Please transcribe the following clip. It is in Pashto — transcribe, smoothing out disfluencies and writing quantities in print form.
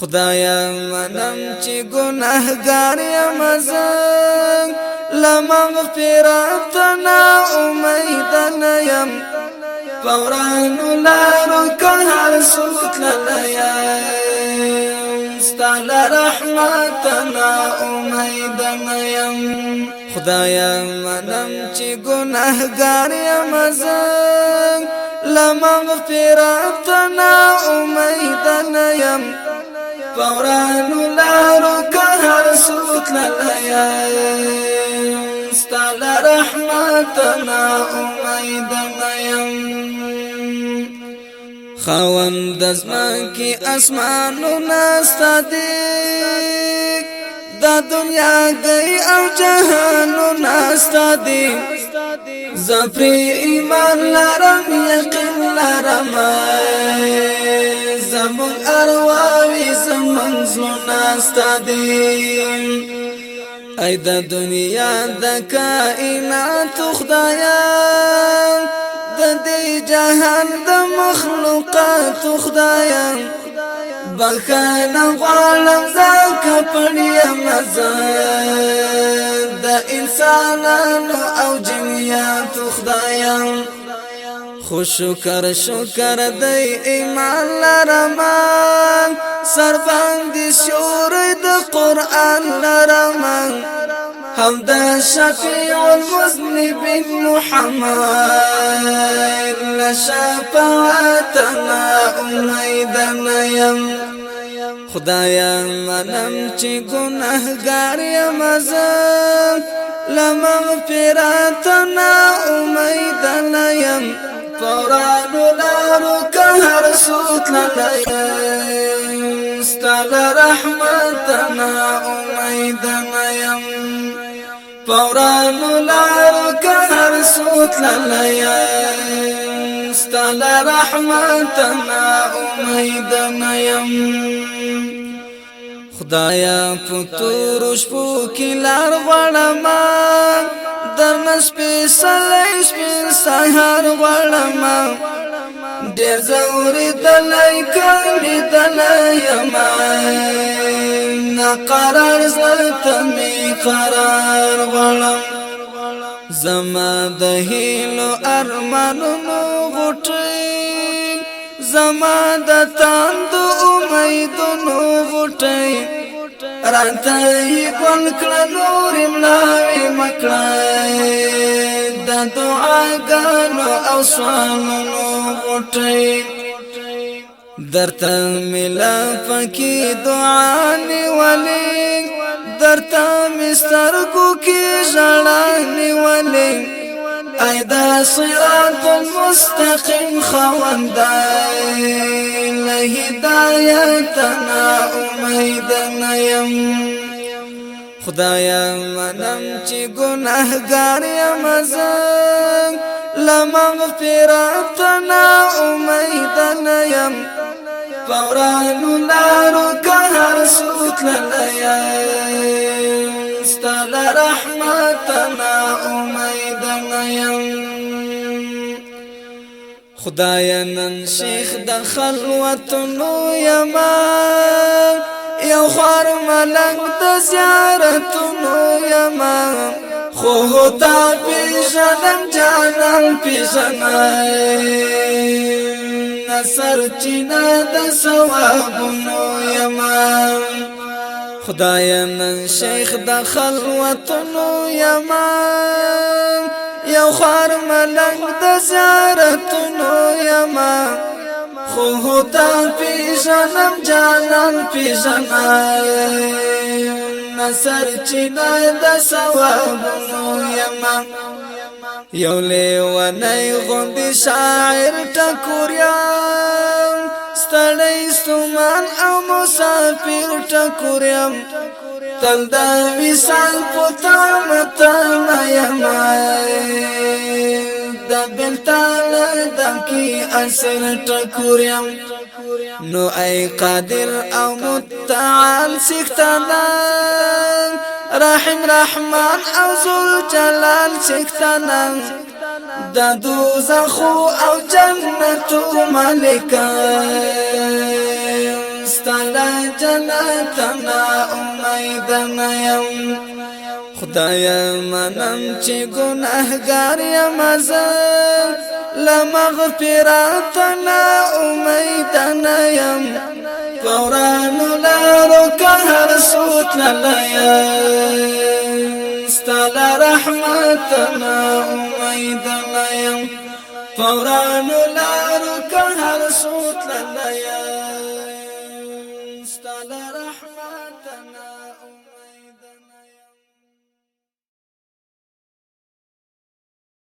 خدایا منم چې ګناهګار یم زه لمغفرت نا امید نه یم پورانو لارو که هر څوک تللی یم ستا له رحمت نا امید نه یم خدایا منم چې ګناهګار یم زه لمغفرت نا امید نه یم پورانو لارو که هر څوک تللی یم ستا له رحمت نا امید نه یم خاوند د ځمکې اسمانونه ستا دي دا دنیا گئی او جهانونه ستا دي زه پرې ایمان لرم یقین لرم زموږ ارواوې زموږ زړونه ستا دي ای د دنیا د کائنات خدایا د دې جهان د مخلوقات خدایا بخانه غواړم ځکه پړیم زه د انسانانو او جنیات خدایا خو شکر دی ایمان لرم سر باندې سیوری د قرآن لرم هم د شفیع المذنبین محمد لشفاعتنا امید نه یم خدایا منم چې ګناهګار یم زه لمغفرتنا امید نه یم پورانو لارو که هر څوک تللی یم ستا له رحمتنا امید نه یم پورانو لارو که هر څوک تللی یم ستا له رحمتنا امید نه یم خدایا په تورو شپو کې لار غواړم درنه سپېڅلی سپین سهار غواړم ډېر زه اورېدلی کړېدلی یم ناقرار زړه ته مې قرار غواړم زما د هیلو ارمانونو غوټۍ زما د تاندو امیدونو غوټۍ راته یې ګل کړه نورې ملاوې مکړه د دعاګانو او سوالونو غوټۍ درته مې له پکې دعا نیولې درته مې سترګو کې ژړا نیولې ای دا صراط المستقیم خواندای له هدایتنا امید نه یم خدایا منم چې ګناهګار یم زه لمغفرتنا امید نه یم پورانو لارو که هر څوک تللی یم ستا له رحمتنا امید نه یم خدایا نن شیخ د خلوتونو یما یو خوار ملنګ د زیارتونو یما خو تا پیژنم جانان پیژنم نصر چینا د ثوابونو یما خدایا نن شیخ د خلوتونو یما یو خوار ملنګ د زیارتونو یما خو تا پیژنم جانان پیژنم نصر چینا د ثوابونو یما یو لیونی غوندې شاعر ټکوریم ستړی ستومان او مسافر ټکوریم تل دا وصال په تمه تمه یما د بلتان دمکی اثر ټکوریم نو ای قادر او متعال سختانا رحم رحمان او ذل جلال سختانا د دوزخ او جنت مالک ستاله جنتنا امید نیم خدای منم چې ګناهګار یم زه لمغفرتنا امید نیم فورانو لارو که هر سو تللیم ستاله رحمتنا امید نیم فورانو لارو